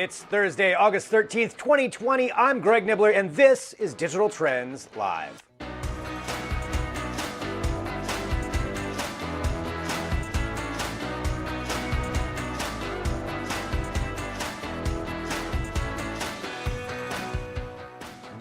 It's Thursday, August 13th, 2020. I'm Greg Nibbler, and this is Digital Trends Live.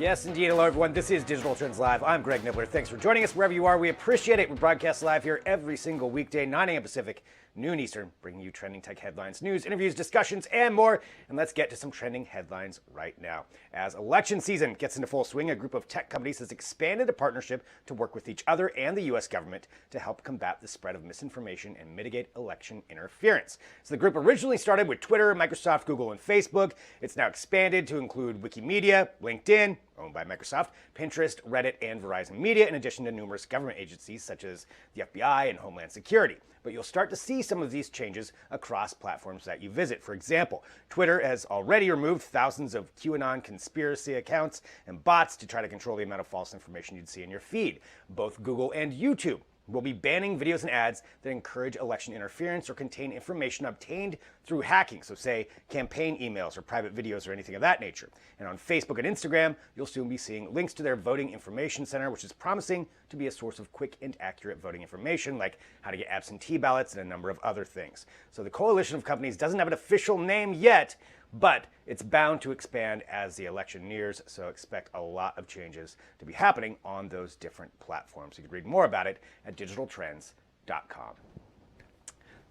Yes, indeed. Hello, everyone. This is Digital Trends Live. I'm Greg Nibbler. Thanks for joining us wherever you are. We appreciate it. We broadcast live here every single weekday, 9 a.m. Pacific, noon Eastern, bringing you trending tech headlines, news, interviews, discussions, and more. And let's get to some trending headlines right now. As election season gets into full swing, a group of tech companies has expanded a partnership to work with each other and the U.S. government to help combat the spread of misinformation and mitigate election interference. So the group originally started with Twitter, Microsoft, Google, and Facebook. It's now expanded to include Wikimedia, LinkedIn, owned by Microsoft, Pinterest, Reddit, and Verizon Media, in addition to numerous government agencies such as the FBI and Homeland Security. But you'll start to see some of these changes across platforms that you visit. For example, Twitter has already removed thousands of QAnon conspiracy accounts and bots to try to control the amount of false information you'd see in your feed. Both Google and YouTube will be banning videos and ads that encourage election interference or contain information obtained through hacking. So say campaign emails or private videos or anything of that nature. And on Facebook and Instagram, you'll soon be seeing links to their voting information center, which is promising to be a source of quick and accurate voting information, like how to get absentee ballots and a number of other things. So the coalition of companies doesn't have an official name yet, but it's bound to expand as the election nears, so expect a lot of changes to be happening on those different platforms. You can read more about it at digitaltrends.com.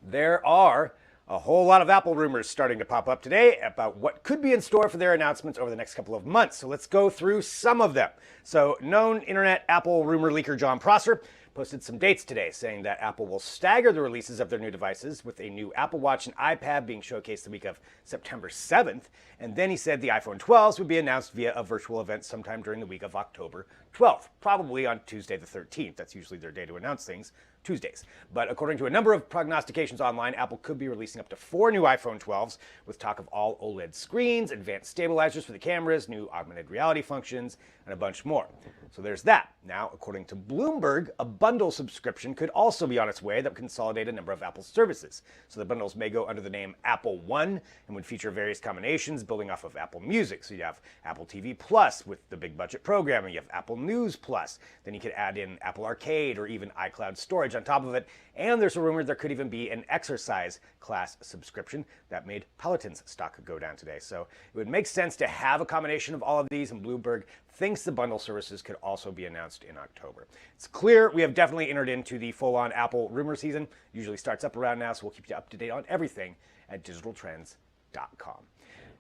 There are a whole lot of Apple rumors starting to pop up today about what could be in store for their announcements over the next couple of months. So let's go through some of them. So known internet Apple rumor leaker John Prosser posted some dates today saying that Apple will stagger the releases of their new devices, with a new Apple Watch and iPad being showcased the week of September 7th. And then he said the iPhone 12s would be announced via a virtual event sometime during the week of October 12th, probably on Tuesday the 13th. That's usually their day to announce things, Tuesdays. But according to a number of prognostications online, Apple could be releasing up to 4 new iPhone 12s, with talk of all OLED screens, advanced stabilizers for the cameras, new augmented reality functions, and a bunch more. So there's that. Now, according to Bloomberg, a bundle subscription could also be on its way that would consolidate a number of Apple services. So the bundles may go under the name Apple One and would feature various combinations building off of Apple Music. So you have Apple TV Plus with the big budget programming, you have Apple News Plus, then you could add in Apple Arcade or even iCloud storage on top of it. And there's a rumor there could even be an exercise class subscription that made Peloton's stock go down today. So it would make sense to have a combination of all of these, and Bloomberg thinks the bundle services could also be announced in October. It's clear we have definitely entered into the full-on Apple rumor season. Usually starts up around now, so we'll keep you up to date on everything at digitaltrends.com.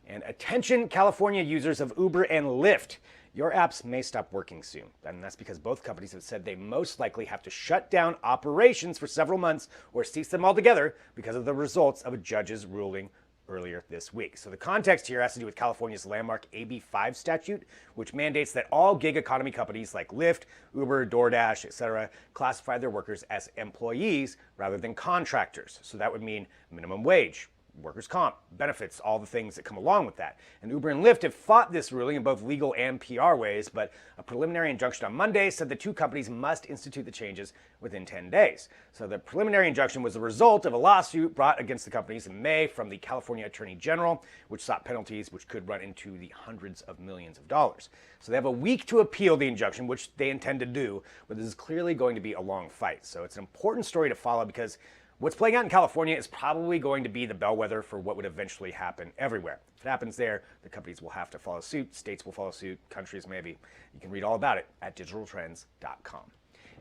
And attention California users of Uber and Lyft. Your apps may stop working soon, and that's because both companies have said they most likely have to shut down operations for several months or cease them altogether because of the results of a judge's ruling earlier this week. So the context here has to do with California's landmark AB 5 statute, which mandates that all gig economy companies like Lyft, Uber, DoorDash, etc., classify their workers as employees rather than contractors. So that would mean minimum wage, workers' comp, benefits, all the things that come along with that. And Uber and Lyft have fought this ruling in both legal and PR ways, but a preliminary injunction on Monday said the two companies must institute the changes within 10 days. So the preliminary injunction was the result of a lawsuit brought against the companies in May from the California Attorney General, which sought penalties which could run into the hundreds of millions of dollars. So they have a week to appeal the injunction, which they intend to do, but this is clearly going to be a long fight. So it's an important story to follow because what's playing out in California is probably going to be the bellwether for what would eventually happen everywhere. If it happens there, the companies will have to follow suit, states will follow suit, countries maybe. You can read all about it at digitaltrends.com.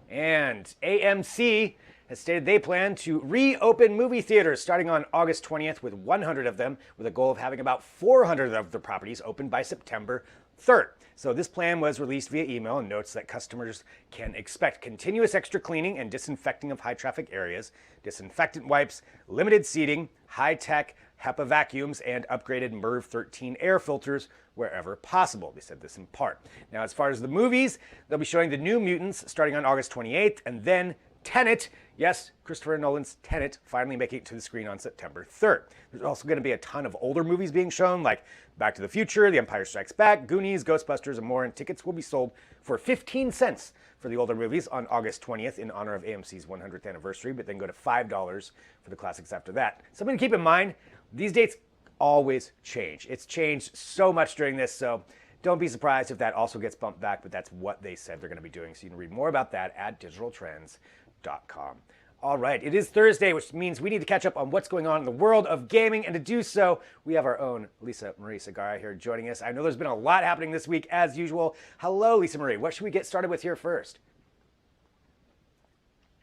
And AMC has stated they plan to reopen movie theaters starting on August 20th with 100 of them, with a goal of having about 400 of the properties open by September 3rd. So this plan was released via email and notes that customers can expect continuous extra cleaning and disinfecting of high traffic areas, disinfectant wipes, limited seating, high-tech HEPA vacuums, and upgraded MERV 13 air filters wherever possible. They said this in part. Now, as far as the movies, they'll be showing The New Mutants starting on August 28th, and then Tenet, yes, Christopher Nolan's Tenet, finally making it to the screen on September 3rd. There's also going to be a ton of older movies being shown, like Back to the Future, The Empire Strikes Back, Goonies, Ghostbusters, and more, and tickets will be sold for 15 cents for the older movies on August 20th in honor of AMC's 100th anniversary, but then go to $5 for the classics after that. Something to keep in mind, these dates always change. It's changed so much during this, so don't be surprised if that also gets bumped back, but that's what they said they're going to be doing. So you can read more about that at digitaltrends.com. All right, it is Thursday, which means we need to catch up on what's going on in the world of gaming. And to do so, we have our own Lisa Marie Segarra here joining us. I know there's been a lot happening this week, as usual. Hello, Lisa Marie. What should we get started with here first?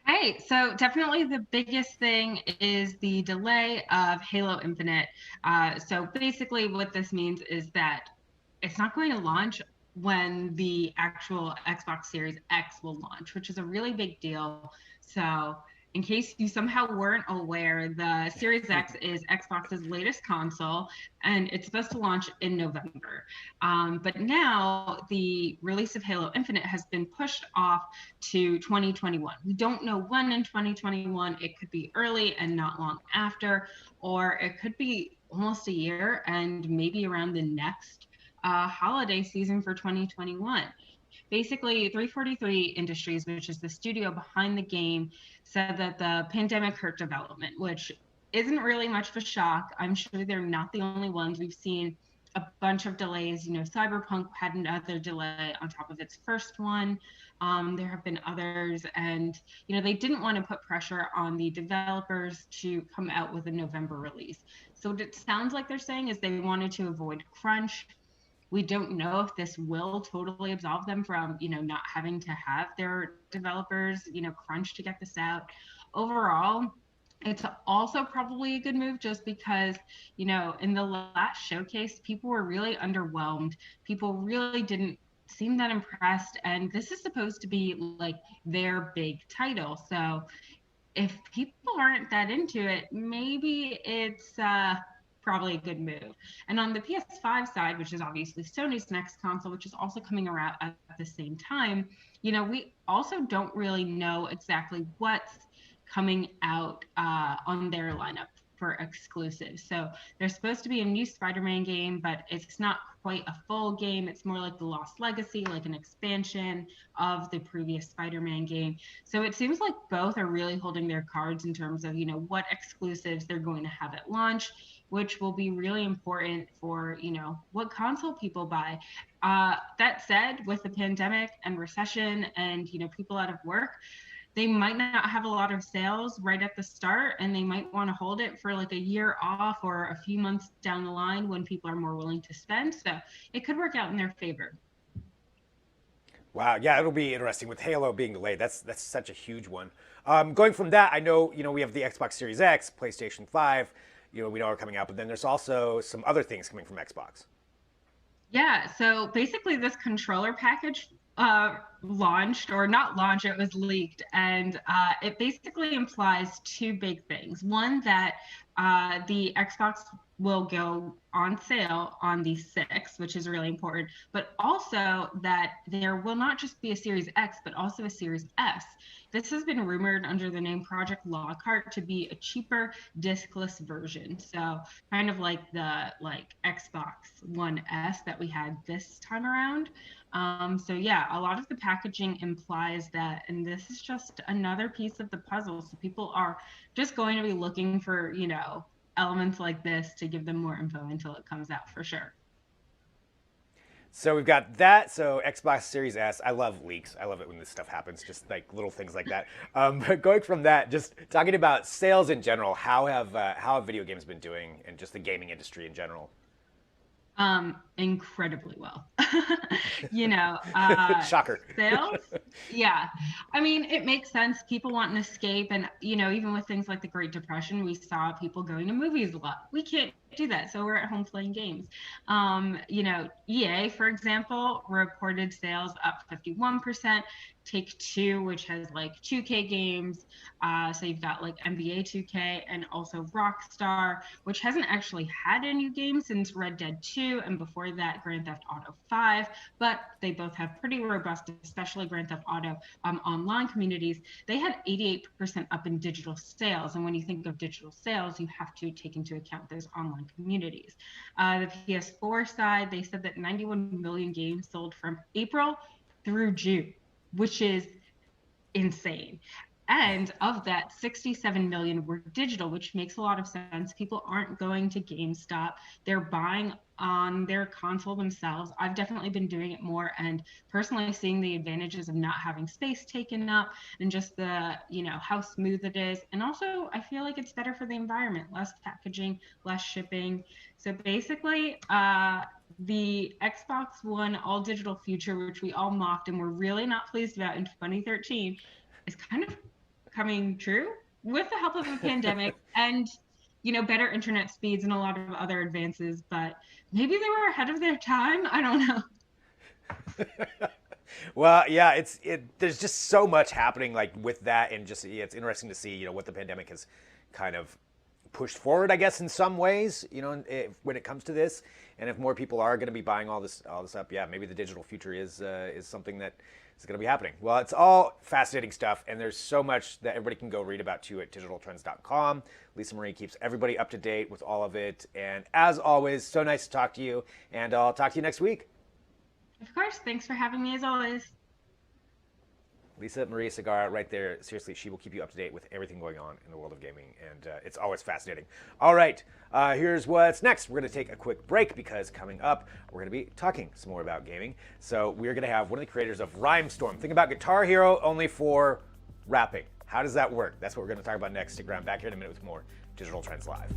Hey, so definitely the biggest thing is the delay of Halo Infinite. So basically what this means is that it's not going to launch when the actual Xbox Series X will launch, which is a really big deal. So in case you somehow weren't aware, the Series X is Xbox's latest console, and it's supposed to launch in November. But now the release of Halo Infinite has been pushed off to 2021. We don't know when in 2021. It could be early and not long after, or it could be almost a year and maybe around the next holiday season for 2021. Basically, 343 Industries, which is the studio behind the game, said that the pandemic hurt development, which isn't really much of a shock. I'm sure they're not the only ones. We've seen a bunch of delays. Cyberpunk had another delay on top of its first one. There have been others, and they didn't want to put pressure on the developers to come out with a November release. So what it sounds like they're saying is they wanted to avoid crunch. We don't know if this will totally absolve them from, not having to have their developers, crunch to get this out. Overall, it's also probably a good move just because, in the last showcase, people were really underwhelmed. People really didn't seem that impressed. And this is supposed to be like their big title. So if people aren't that into it, maybe it's probably a good move. And on the PS5 side, which is obviously Sony's next console, which is also coming around at the same time, we also don't really know exactly what's coming out on their lineup for exclusives. So there's supposed to be a new Spider-Man game, but it's not quite a full game. It's more like the Lost Legacy, like an expansion of the previous Spider-Man game. So it seems like both are really holding their cards in terms of, what exclusives they're going to have at launch, which will be really important for, what console people buy. That said, with the pandemic and recession and, people out of work, they might not have a lot of sales right at the start, and they might want to hold it for like a year off or a few months down the line when people are more willing to spend. So it could work out in their favor. Wow, yeah, it'll be interesting with Halo being delayed. That's such a huge one. Going from that, I know we have the Xbox Series X, PlayStation 5. We know are coming out, but then there's also some other things coming from Xbox. Yeah, so basically this controller package launched, or not launched, it was leaked, and it basically implies two big things. One, that the Xbox will go on sale on the 6th, which is really important, but also that there will not just be a Series X, but also a Series S. This has been rumored under the name Project Lockhart to be a cheaper discless version. So kind of like the Xbox One S that we had this time around. So yeah, a lot of the packaging implies that, and this is just another piece of the puzzle. So people are just going to be looking for, elements like this to give them more info until it comes out for sure. So we've got that. So Xbox Series S. I love leaks. I love it when this stuff happens, just like little things like that. But going from that, just talking about sales in general, how have video games been doing, and just the gaming industry in general? Incredibly well. Shocker. Sales. Yeah. I mean, it makes sense. People want an escape. And, even with things like the Great Depression, we saw people going to movies a lot. We can't do that. So we're at home playing games. EA, for example, reported sales up 51%. Take-Two, which has like 2K games. So you've got like NBA 2K, and also Rockstar, which hasn't actually had a new game since Red Dead 2, and before that, Grand Theft Auto 5. But they both have pretty robust, especially Grand Theft Auto, online communities. They had 88% up in digital sales. And when you think of digital sales, you have to take into account those online communities. The PS4 side, they said that 91 million games sold from April through June, which is insane. And of that, 67 million were digital, which makes a lot of sense. People aren't going to GameStop. They're buying on their console themselves. I've definitely been doing it more, and personally seeing the advantages of not having space taken up and just the, how smooth it is. And also, I feel like it's better for the environment, less packaging, less shipping. So basically, the Xbox One all digital future, which we all mocked and were really not pleased about in 2013, is kind of coming true with the help of a pandemic and better internet speeds and a lot of other advances. But maybe they were ahead of their time. I don't know. Well, yeah, there's just so much happening like with that, and just it's interesting to see what the pandemic has kind of pushed forward, I guess, in some ways, when it comes to this. And if more people are going to be buying all this up, yeah, maybe the digital future is something that is going to be happening. Well, it's all fascinating stuff, and there's so much that everybody can go read about too at digitaltrends.com. Lisa Marie keeps everybody up to date with all of it, and as always, so nice to talk to you, and I'll talk to you next week. Of course. Thanks for having me as always. Lisa Marie Segarra right there. Seriously, she will keep you up to date with everything going on in the world of gaming, and it's always fascinating. All right, here's what's next. We're going to take a quick break because coming up, we're going to be talking some more about gaming. So we're going to have one of the creators of Rhymestorm. Think about Guitar Hero only for rapping. How does that work? That's what we're going to talk about next. Stick around. Back here in a minute with more Digital Trends Live.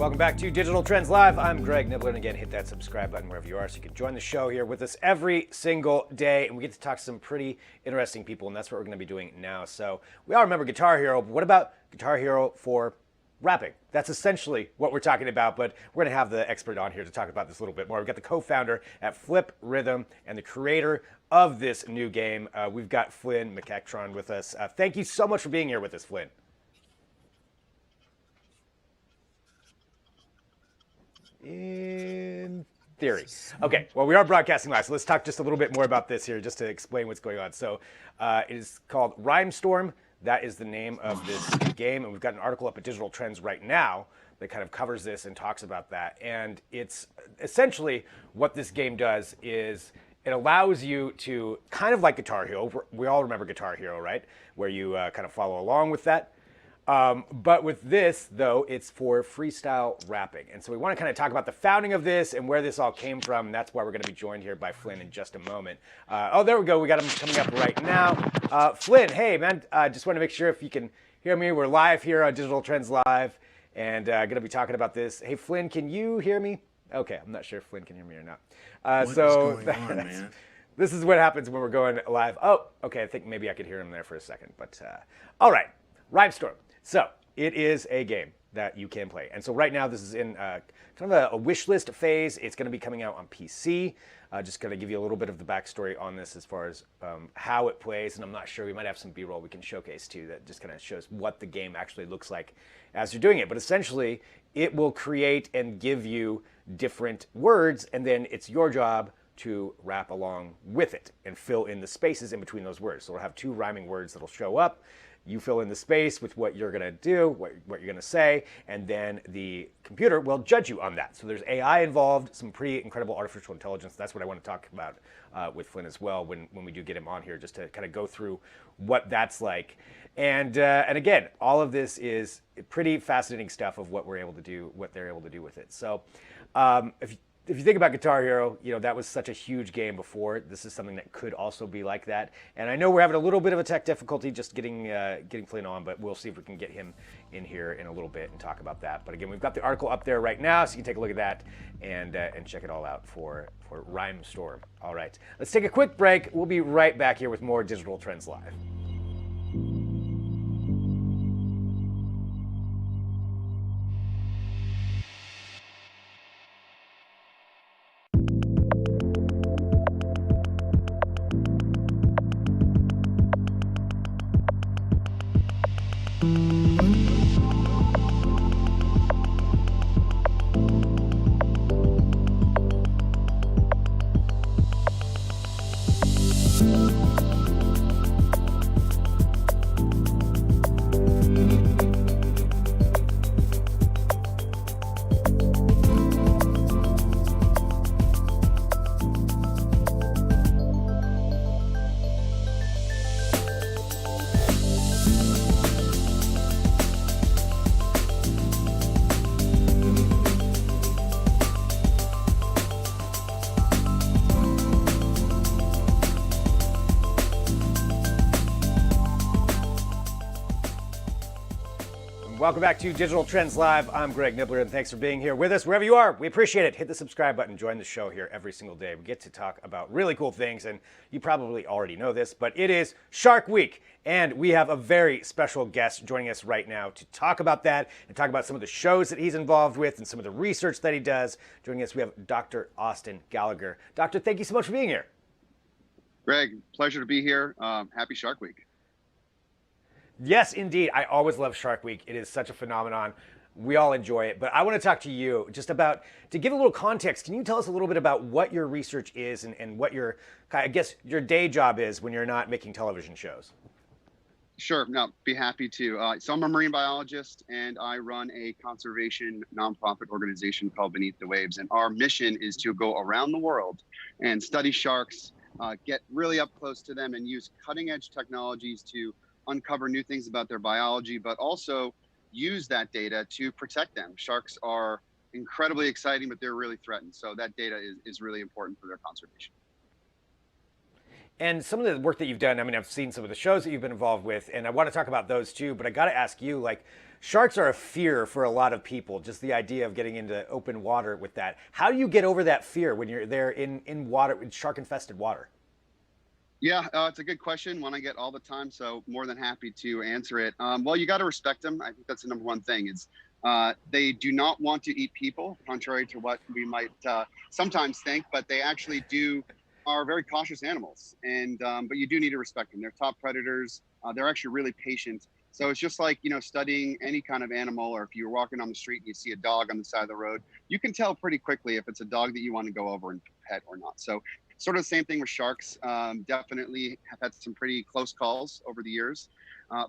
Welcome back to Digital Trends Live. I'm Greg Nibbler, and again, hit that subscribe button wherever you are so you can join the show here with us every single day, and we get to talk to some pretty interesting people, and that's what we're going to be doing now. So we all remember Guitar Hero, but what about Guitar Hero for rapping? That's essentially what we're talking about, but we're going to have the expert on here to talk about this a little bit more. We've got the co-founder at Flip Rhythm and the creator of this new game. We've got Flynn McEchron with us. Thank you so much for being here with us, Flynn. In theory. Okay, well, we are broadcasting live, so let's talk just a little bit more about this here, just to explain what's going on. So it is called Rhymestorm. That is the name of this game, and we've got an article up at Digital Trends right now that kind of covers this and talks about that. And it's essentially what this game does is it allows you to, kind of like Guitar Hero, we all remember Guitar Hero, right? Where you kind of follow along with that. But with this, though, it's for freestyle rapping. And so we want to kind of talk about the founding of this and where this all came from. And that's why we're going to be joined here by Flynn in just a moment. Oh, there we go. We got him coming up right now. Flynn, hey, man, just want to make sure if you can hear me. We're live here on Digital Trends Live and going to be talking about this. Hey, Flynn, can you hear me? Okay, I'm not sure if Flynn can hear me or not. What is going on, man? This is what happens when we're going live. Oh, okay, I think maybe I could hear him there for a second. But all right, Rhymestorm. So it is a game that you can play. And so right now this is in kind of a wish list phase. It's going to be coming out on PC. Just going to give you a little bit of the backstory on this as far as how it plays. And I'm not sure, we might have some B-roll we can showcase too that just kind of shows what the game actually looks like as you're doing it. But essentially it will create and give you different words, and then it's your job to rap along with it and fill in the spaces in between those words. So we'll have two rhyming words that'll show up. You fill in the space with what you're going to do, what you're going to say, and then the computer will judge you on that. So there's AI involved, some pretty incredible artificial intelligence. That's what I want to talk about with Flynn as well when we do get him on here, just to kind of go through what that's like. And again, all of this is pretty fascinating stuff of what we're able to do, what they're able to do with it. So if you think about Guitar Hero, you know, that was such a huge game before. This is something that could also be like that. And I know we're having a little bit of a tech difficulty just getting Flynn on, but we'll see if we can get him in here in a little bit and talk about that. But again, we've got the article up there right now, so you can take a look at that and check it all out for Rhymestorm. All right, let's take a quick break. We'll be right back here with more Digital Trends Live. Welcome back to Digital Trends Live. I'm Greg Nibbler, and thanks for being here with us wherever you are. We appreciate it. Hit the subscribe button. Join the show here every single day. We get to talk about really cool things, and you probably already know this, but it is Shark Week, and we have a very special guest joining us right now to talk about that and talk about some of the shows that he's involved with and some of the research that he does. Joining us, we have Dr. Austin Gallagher. Doctor, thank you so much for being here. Greg, pleasure to be here. Happy Shark Week. Yes, indeed. I always love Shark Week. It is such a phenomenon. We all enjoy it. But I want to talk to you just about, to give a little context, can you tell us a little bit about what your research is and what your, I guess, your day job is when you're not making television shows? Sure, no, be happy to. So I'm a marine biologist, and I run a conservation nonprofit organization called Beneath the Waves. And our mission is to go around the world and study sharks, get really up close to them, and use cutting edge technologies to uncover new things about their biology, but also use that data to protect them. Sharks are incredibly exciting, but they're really threatened. So that data is really important for their conservation. And some of the work that you've done, I mean, I've seen some of the shows that you've been involved with, and I want to talk about those too, but I got to ask you, like, sharks are a fear for a lot of people, just the idea of getting into open water with that. How do you get over that fear when you're there in water, in shark-infested water? Yeah, it's a good question, one I get all the time, so more than happy to answer it. Well, you got to respect them. I think that's the number one thing is they do not want to eat people, contrary to what we might sometimes think, but they actually are very cautious animals. And but you do need to respect them. They're top predators. They're actually really patient. So it's just like, studying any kind of animal, or if you're walking on the street and you see a dog on the side of the road, you can tell pretty quickly if it's a dog that you want to go over and pet or not. So sort of the same thing with sharks. Definitely have had some pretty close calls over the years.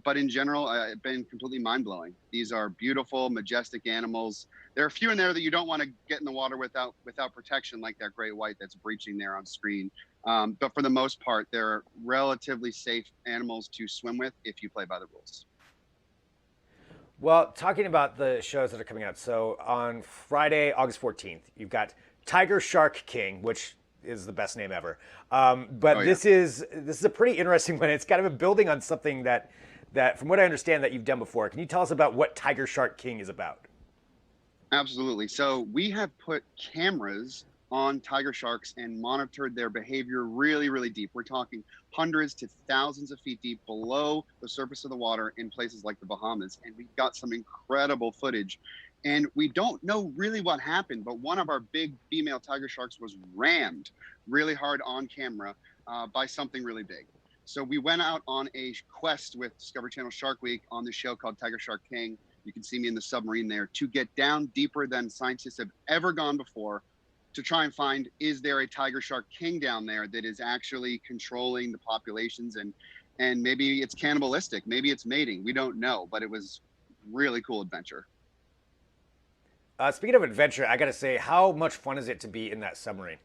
But in general, it's been completely mind-blowing. These are beautiful, majestic animals. There are a few in there that you don't want to get in the water without protection, like that great white that's breaching there on screen. But for the most part, they're relatively safe animals to swim with if you play by the rules. Well, talking about the shows that are coming out, so on Friday, August 14th, you've got Tiger Shark King, which is the best name ever. But this is a pretty interesting one. It's kind of a building on something that from what I understand that you've done before. Can you tell us about what Tiger Shark King is about? Absolutely. So we have put cameras on tiger sharks and monitored their behavior really, really deep. We're talking hundreds to thousands of feet deep below the surface of the water in places like the Bahamas. And we've got some incredible footage. And we don't know really what happened, but one of our big female tiger sharks was rammed really hard on camera by something really big. So we went out on a quest with Discovery Channel Shark Week on the show called Tiger Shark King. You can see me in the submarine there to get down deeper than scientists have ever gone before to try and find, is there a tiger shark king down there that is actually controlling the populations, and maybe it's cannibalistic, maybe it's mating. We don't know, but it was really cool adventure. Speaking of adventure, I got to say, how much fun is it to be in that submarine?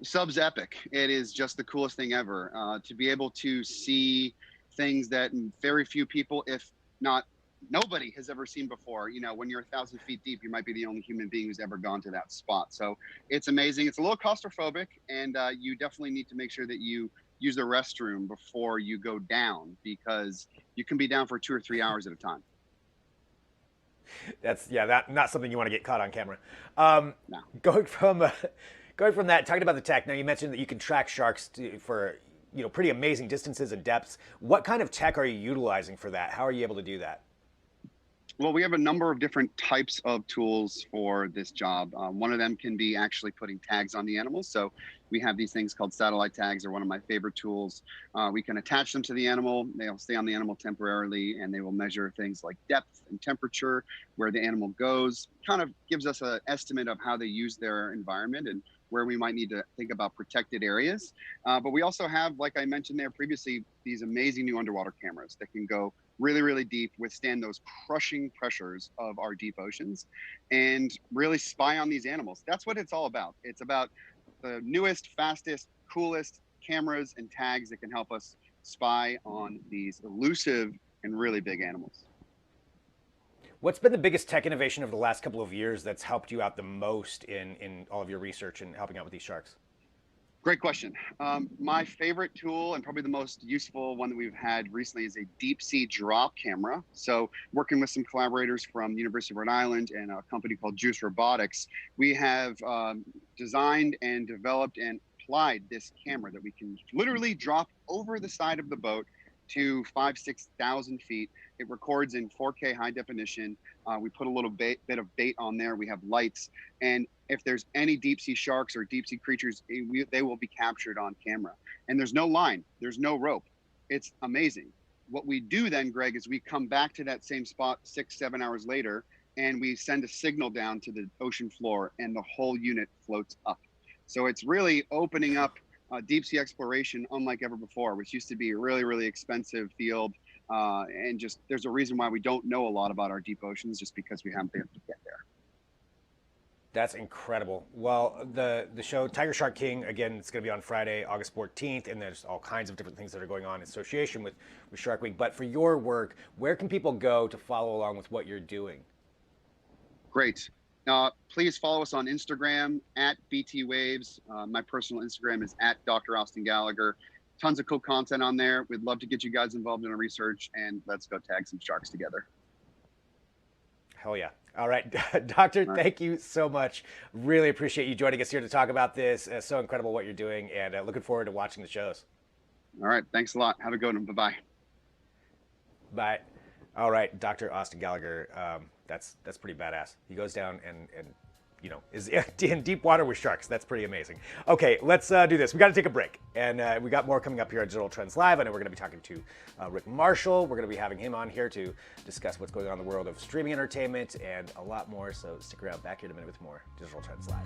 Sub's epic. It is just the coolest thing ever. To be able to see things that very few people, if not nobody, has ever seen before. When you're 1,000 feet deep, you might be the only human being who's ever gone to that spot. So it's amazing. It's a little claustrophobic, and you definitely need to make sure that you use the restroom before you go down, because you can be down for 2 or 3 hours at a time. That's not something you want to get caught on camera. No. Going from that, talking about the tech. Now you mentioned that you can track sharks for pretty amazing distances and depths. What kind of tech are you utilizing for that? How are you able to do that? Well, we have a number of different types of tools for this job. One of them can be actually putting tags on the animals. So we have these things called satellite tags, are one of my favorite tools. We can attach them to the animal. They'll stay on the animal temporarily, and they will measure things like depth and temperature, where the animal goes. Kind of gives us an estimate of how they use their environment and where we might need to think about protected areas. But we also have, like I mentioned there previously, these amazing new underwater cameras that can go really, really deep, withstand those crushing pressures of our deep oceans, and really spy on these animals. That's what it's all about. It's about the newest, fastest, coolest cameras and tags that can help us spy on these elusive and really big animals. What's been the biggest tech innovation over the last couple of years that's helped you out the most in all of your research and helping out with these sharks? Great question. My favorite tool, and probably the most useful one that we've had recently, is a deep sea drop camera. So working with some collaborators from the University of Rhode Island and a company called Juice Robotics, we have designed and developed and applied this camera that we can literally drop over the side of the boat to 5,000-6,000 feet. It records in 4K high definition. We put a little bit of bait on there. We have lights, and if there's any deep sea sharks or deep sea creatures, they will be captured on camera. And there's no line, there's no rope. It's amazing. What we do then, Greg, is we come back to that same spot 6-7 hours later, and we send a signal down to the ocean floor, and the whole unit floats up. So it's really opening up deep sea exploration unlike ever before, which used to be a really, really expensive field. And just there's a reason why we don't know a lot about our deep oceans, just because we haven't been able to get there. That's incredible. Well, the show Tiger Shark King, again, it's going to be on Friday, August 14th, and there's all kinds of different things that are going on in association with Shark Week. But for your work, where can people go to follow along with what you're doing? Great. Please follow us on Instagram at BT Waves. My personal Instagram is at Dr. Austin Gallagher. Tons of cool content on there. We'd love to get you guys involved in our research, and let's go tag some sharks together. Hell yeah. All right, Doctor, thank you so much. Really appreciate you joining us here to talk about this. It's so incredible what you're doing, and looking forward to watching the shows. All right, thanks a lot. Have a good one. Bye-bye. Bye. All right, Dr. Austin Gallagher, that's pretty badass. He goes down and you know, is in deep water with sharks. That's pretty amazing. Okay, let's do this. We got to take a break, and we got more coming up here on Digital Trends Live. I know we're going to be talking to Rick Marshall. We're going to be having him on here to discuss what's going on in the world of streaming entertainment and a lot more. So stick around. Back here in a minute with more Digital Trends Live.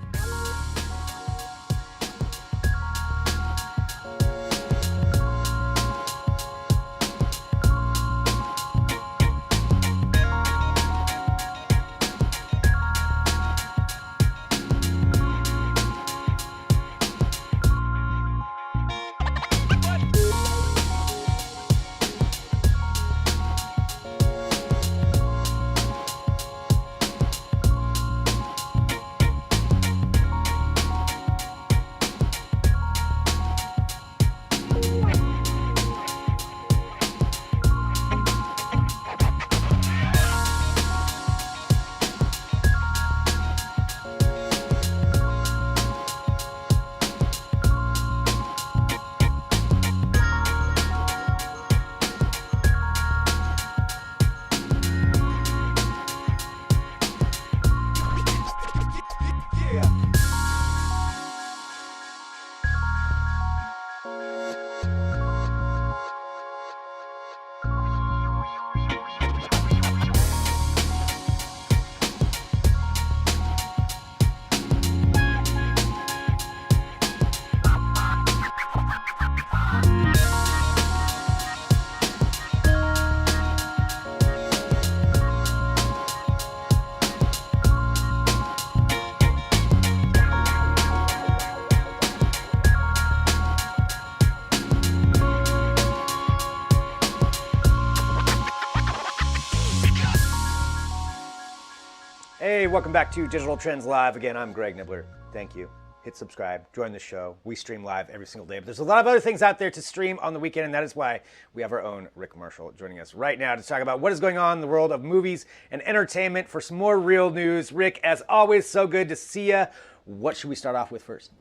Hey, welcome back to Digital Trends Live. Again, I'm Greg Nibbler. Thank you. Hit subscribe, join the show. We stream live every single day, but there's a lot of other things out there to stream on the weekend, and that is why we have our own Rick Marshall joining us right now to talk about what is going on in the world of movies and entertainment for some more real news. Rick, as always, so good to see you. What should we start off with first?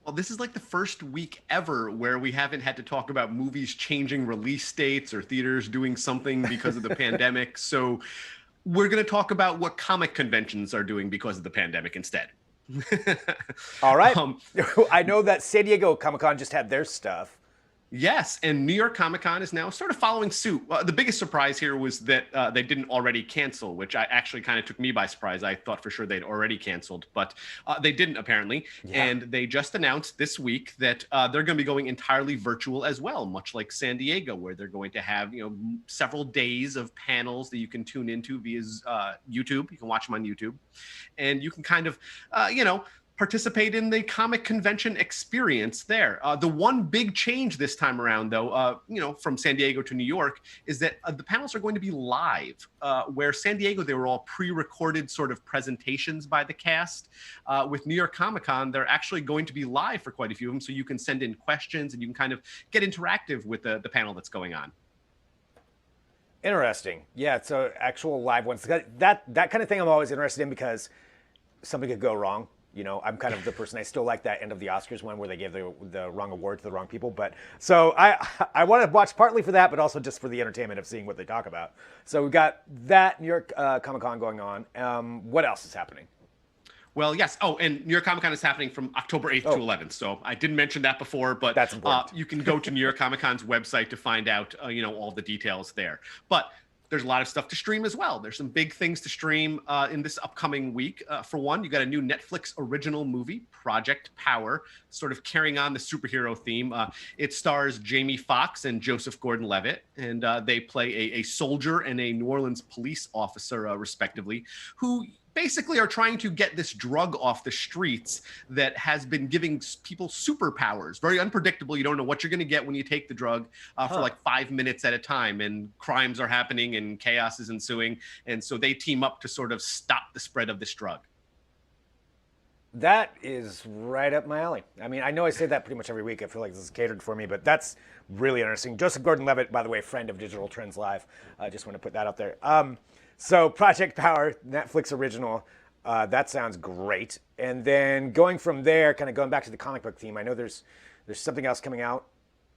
Well, this is like the first week ever where we haven't had to talk about movies changing release dates or theaters doing something because of the pandemic. So we're going to talk about what comic conventions are doing because of the pandemic instead. All right. I know that San Diego Comic-Con just had their stuff. Yes, and New York Comic-Con is now sort of following suit. The biggest surprise here was that they didn't already cancel, which actually kind of took me by surprise. I thought for sure they'd already canceled, but they didn't apparently. Yeah. And they just announced this week that they're going to be going entirely virtual as well, much like San Diego, where they're going to have several days of panels that you can tune into via YouTube. You can watch them on YouTube, and you can kind of participate in the comic convention experience there. The one big change this time around, though, from San Diego to New York, is that the panels are going to be live. Where San Diego, they were all pre-recorded sort of presentations by the cast. With New York Comic-Con, they're actually going to be live for quite a few of them, so you can send in questions and you can kind of get interactive with the panel that's going on. Interesting. Yeah, so actual live ones. That kind of thing I'm always interested in because something could go wrong. I'm kind of the person, I still like that end of the Oscars one where they gave the wrong award to the wrong people. But so I want to watch partly for that, but also just for the entertainment of seeing what they talk about. So we've got that New York Comic-Con going on. What else is happening? Well, yes. Oh, and New York Comic-Con is happening from October 8th to 11th. So I didn't mention that before, but that's important. You can go to New York Comic-Con's website to find out, all the details there. But there's a lot of stuff to stream as well. There's some big things to stream in this upcoming week. For one, you got a new Netflix original movie, Project Power, sort of carrying on the superhero theme. It stars Jamie Foxx and Joseph Gordon-Levitt, and they play a soldier and a New Orleans police officer, respectively, who basically are trying to get this drug off the streets that has been giving people superpowers. Very unpredictable. You don't know what you're going to get when you take the drug for like 5 minutes at a time, and crimes are happening and chaos is ensuing. And so they team up to sort of stop the spread of this drug. That is right up my alley. I mean, I know I say that pretty much every week. I feel like this is catered for me, but that's really interesting. Joseph Gordon-Levitt, by the way, friend of Digital Trends Live. I just want to put that out there. So Project Power, Netflix original. That sounds great. And then going from there, kind of going back to the comic book theme, I know there's something else coming out.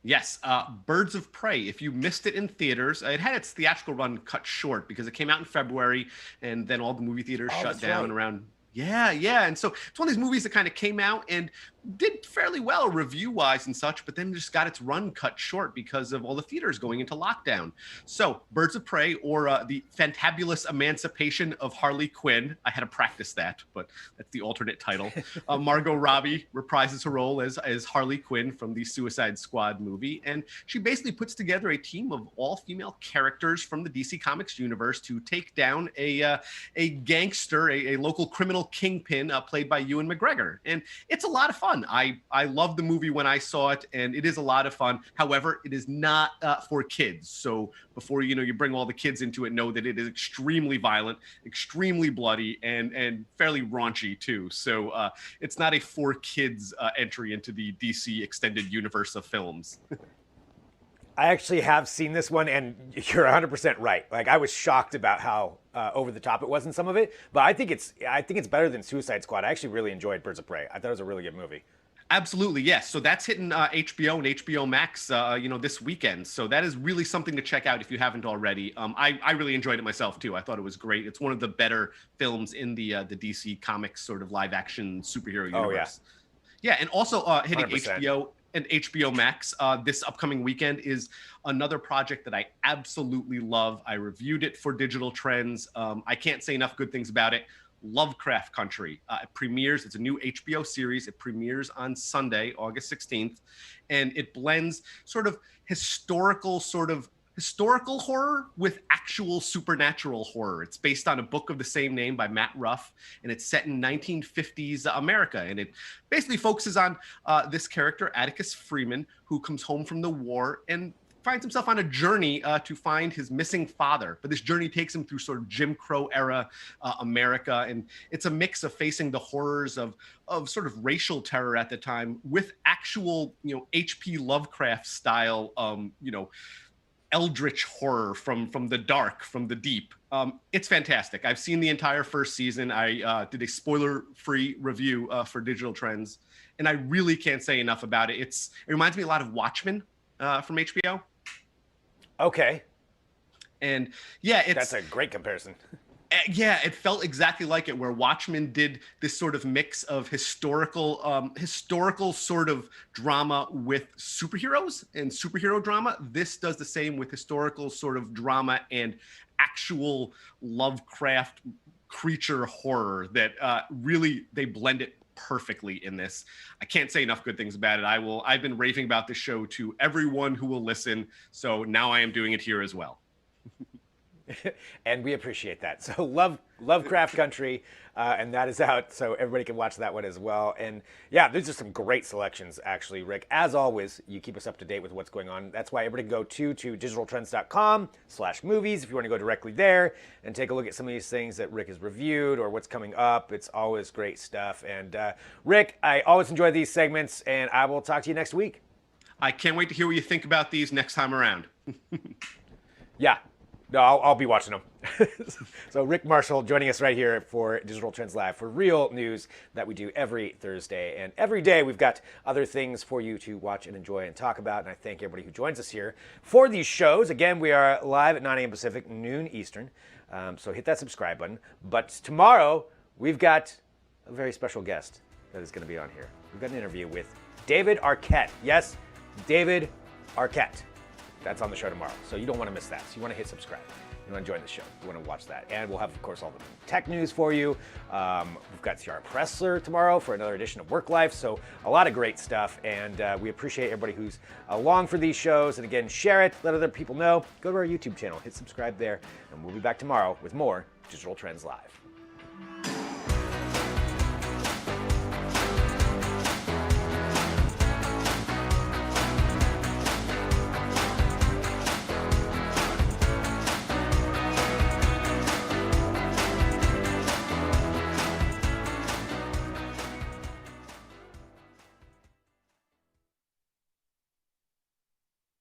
Yes, Birds of Prey. If you missed it in theaters, it had its theatrical run cut short because it came out in February, and then all the movie theaters shut down around. Yeah. And so it's one of these movies that kind of came out and did fairly well review-wise and such, but then just got its run cut short because of all the theaters going into lockdown. So Birds of Prey, or the Fantabulous Emancipation of Harley Quinn. I had to practice that, but that's the alternate title. Margot Robbie reprises her role as Harley Quinn from the Suicide Squad movie. And she basically puts together a team of all-female characters from the DC Comics universe to take down a gangster, a local criminal kingpin played by Ewan McGregor. And it's a lot of fun. I loved the movie when I saw it, and it is a lot of fun. However, it is not for kids. So before you bring all the kids into it, know that it is extremely violent, extremely bloody, and fairly raunchy too. So it's not a for kids entry into the DC extended universe of films. I actually have seen this one, and you're 100% right. Like, I was shocked about how over the top it was in some of it, but I think it's better than Suicide Squad. I actually really enjoyed Birds of Prey. I thought it was a really good movie. Absolutely, yes. So that's hitting HBO and HBO Max, this weekend. So that is really something to check out if you haven't already. I really enjoyed it myself too. I thought it was great. It's one of the better films in the DC Comics sort of live action superhero universe. Yeah, and also hitting 100%. HBO and HBO Max this upcoming weekend is another project that I absolutely love. I reviewed it for Digital Trends. I can't say enough good things about it. Lovecraft Country. It premieres. It's a new HBO series. It premieres on Sunday, August 16th, and it blends sort of historical horror with actual supernatural horror. It's based on a book of the same name by Matt Ruff, and it's set in 1950s America. And it basically focuses on this character, Atticus Freeman, who comes home from the war and finds himself on a journey to find his missing father. But this journey takes him through sort of Jim Crow era America. And it's a mix of facing the horrors of sort of racial terror at the time with actual, H.P. Lovecraft style, eldritch horror from the dark, from the deep. It's fantastic. I've seen the entire first season. I did a spoiler-free review for Digital Trends, and I really can't say enough about it. It reminds me a lot of Watchmen from HBO. Okay. And yeah, that's a great comparison. Yeah, it felt exactly like it, where Watchmen did this sort of mix of historical sort of drama with superheroes and superhero drama. This does the same with historical sort of drama and actual Lovecraft creature horror that really, they blend it perfectly in this. I can't say enough good things about it. I've been raving about this show to everyone who will listen. So now I am doing it here as well. And we appreciate that. So Lovecraft Country, and that is out, so everybody can watch that one as well. And yeah, there's just some great selections, actually, Rick. As always, you keep us up to date with what's going on. That's why everybody can go to digitaltrends.com/movies if you want to go directly there and take a look at some of these things that Rick has reviewed or what's coming up. It's always great stuff. And Rick, I always enjoy these segments, and I will talk to you next week. I can't wait to hear what you think about these next time around. Yeah. No, I'll be watching them. So Rick Marshall joining us right here for Digital Trends Live for real news that we do every Thursday. And every day we've got other things for you to watch and enjoy and talk about. And I thank everybody who joins us here for these shows. Again, we are live at 9 a.m. Pacific, noon Eastern. So hit that subscribe button. But tomorrow we've got a very special guest that is going to be on here. We've got an interview with David Arquette. Yes, David Arquette. That's on the show tomorrow, so you don't want to miss that. So you want to hit subscribe. You want to join the show. You want to watch that. And we'll have, of course, all the tech news for you. We've got Ciara Pressler tomorrow for another edition of Work Life. So a lot of great stuff. And we appreciate everybody who's along for these shows. And again, share it. Let other people know. Go to our YouTube channel. Hit subscribe there. And we'll be back tomorrow with more Digital Trends Live.